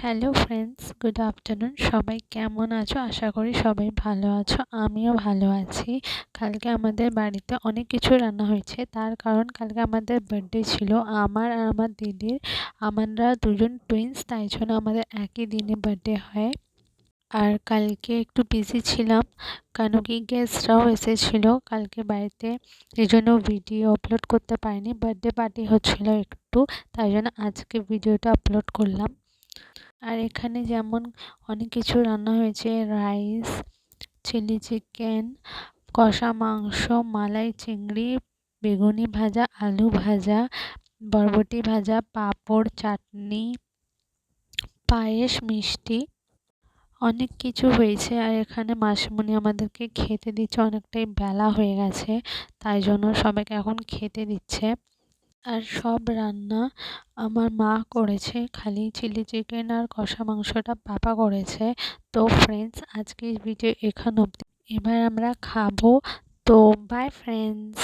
Hello friends, good afternoon. সবাই কেমন আছো? আশা করি সবাই ভালো আছো। আমিও ভালো আছি। কালকে আমাদের বাড়িতে অনেক কিছু রান্না হয়েছে, তার কারণ কালকে আমাদের বার্থডে ছিল আমার আর আমার দিদির। আমরা দুজন টুইন্স, তাই জন্য আমাদের একই দিনে বার্থডে হয়। আর কালকে একটু বিজি ছিলাম, কেন কি গেস্টরাও এসেছিলো কালকে বাড়িতে, এই জন্য ভিডিও আপলোড করতে পারিনি। বার্থডে পার্টি হচ্ছিল একটু, তাই জন্য আজকে ভিডিওটা আপলোড করলাম। আর এখানে যেমন অনেক কিছু রান্না হয়েছে, রাইস, চিলি চিকেন, কষা মাংস, মালাই চিংড়ি, বেগুনি ভাজা, আলু ভাজা, বরবটি ভাজা, পাঁপড়, চাটনি, পায়েস, মিষ্টি, অনেক কিছু হয়েছে। আর এখানে মাসিমণি আমাদেরকে খেতে দিচ্ছে, অনেকটাই বেলা হয়ে গেছে, তাই জন্য সবাইকে এখন খেতে দিচ্ছে। আর সব রান্না আমার মা করেছে, খালি চিলি চিকেন আর কষা মাংসটা পাপা করেছে। তো ফ্রেন্ডস, আজকের ভিডিও এখান অবধি। এবার আমরা খাবো। তো বাই ফ্রেন্ডস।